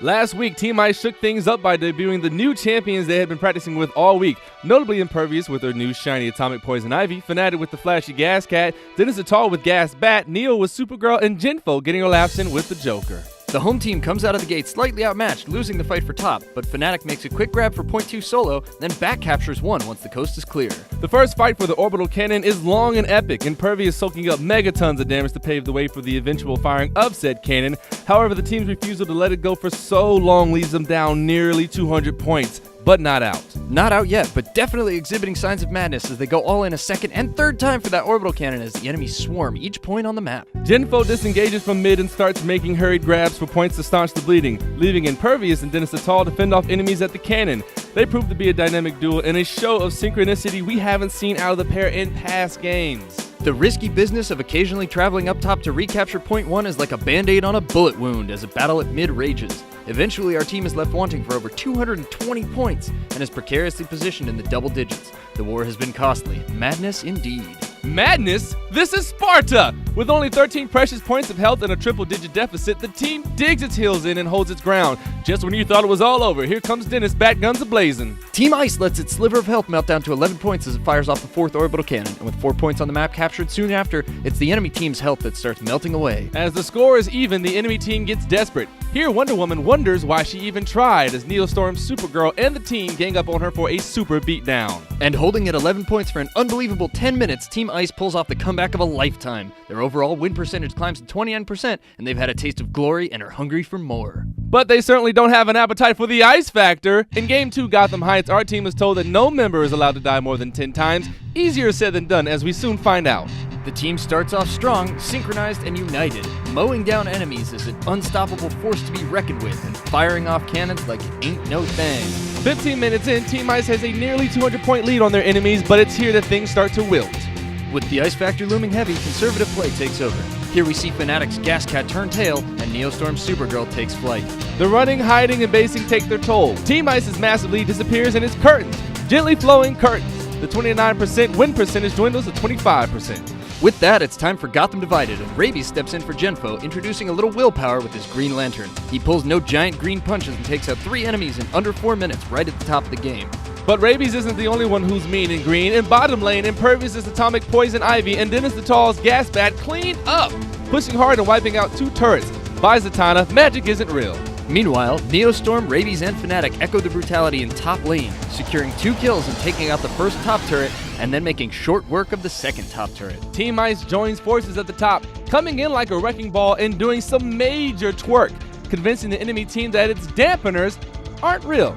Last week, Team Ice shook things up by debuting the new champions they had been practicing with all week, notably Impurrvious with their new shiny Atomic Poison Ivy, FNATIQ with the flashy Gas Cat, DennisTheTall with Gas Bat, Neo with Supergirl, and JenFo getting her laps in with the Joker. The home team comes out of the gate slightly outmatched, losing the fight for top, but FNATIQ makes a quick grab for point 2 solo, then back captures 1 once the coast is clear. The first fight for the orbital cannon is long and epic, Impurrvious soaking up megatons of damage to pave the way for the eventual firing of said cannon. However, the team's refusal to let it go for so long leaves them down nearly 200 points. But not out. Not out yet, but definitely exhibiting signs of madness as they go all in a second and third time for that orbital cannon as the enemies swarm each point on the map. JenFo disengages from mid and starts making hurried grabs for points to staunch the bleeding, leaving Impurrvious and DennisTheTall to fend off enemies at the cannon. They prove to be a dynamic duo and a show of synchronicity we haven't seen out of the pair in past games. The risky business of occasionally traveling up top to recapture point 1 is like a band-aid on a bullet wound as a battle at mid rages. Eventually, our team is left wanting for over 220 points and is precariously positioned in the double digits. The war has been costly. Madness indeed. Madness? This is Sparta! With only 13 precious points of health and a triple-digit deficit, the team digs its heels in and holds its ground. Just when you thought it was all over, here comes Dennis, bat guns a-blazing. Team Ice lets its sliver of health melt down to 11 points as it fires off the 4th orbital cannon, and with 4 points on the map captured soon after, it's the enemy team's health that starts melting away. As the score is even, the enemy team gets desperate. Here, Wonder Woman wonders why she even tried as Neostormx, Supergirl, and the team gang up on her for a super beatdown. And holding at 11 points for an unbelievable 10 minutes, Team Ice pulls off the comeback of a lifetime. Their overall win percentage climbs to 29%, and they've had a taste of glory and are hungry for more. But they certainly don't have an appetite for the ice factor. In Game 2 Gotham Heights, our team is told that no member is allowed to die more than 10 times. Easier said than done, as we soon find out. The team starts off strong, synchronized, and united. Mowing down enemies is an unstoppable force to be reckoned with, and firing off cannons like it ain't no thing. 15 minutes in, Team Ice has a nearly 200-point lead on their enemies, but it's here that things start to wilt. With the ice factor looming heavy, conservative play takes over. Here we see FNATIQ's Gas Cat turn tail, and Neostorm's Supergirl takes flight. The running, hiding, and basing take their toll. Team Ice's massive lead disappears and it's curtains. Gently flowing curtains. The 29% win percentage dwindles to 25%. With that, it's time for Gotham Divided, and Rabies steps in for JenFo, introducing a little willpower with his Green Lantern. He pulls no giant green punches and takes out 3 enemies in under 4 minutes right at the top of the game. But Rabies isn't the only one who's mean and green. In bottom lane, Impurrvious' Atomic Poison Ivy and DennisTheTall's Gas Bat clean up, pushing hard and wiping out 2 turrets. By Zatanna, magic isn't real. Meanwhile, Neostorm, Rabies, and FNATIQ echo the brutality in top lane, securing 2 kills and taking out the first top turret, and then making short work of the second top turret. Team Ice joins forces at the top, coming in like a wrecking ball and doing some major twerk, convincing the enemy team that its dampeners aren't real.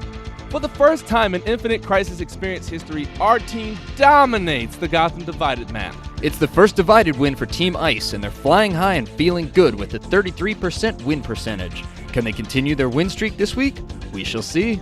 For the first time in Infinite Crisis experience history, our team dominates the Gotham Divided map. It's the first Divided win for Team Ice, and they're flying high and feeling good with a 33% win percentage. Can they continue their win streak this week? We shall see.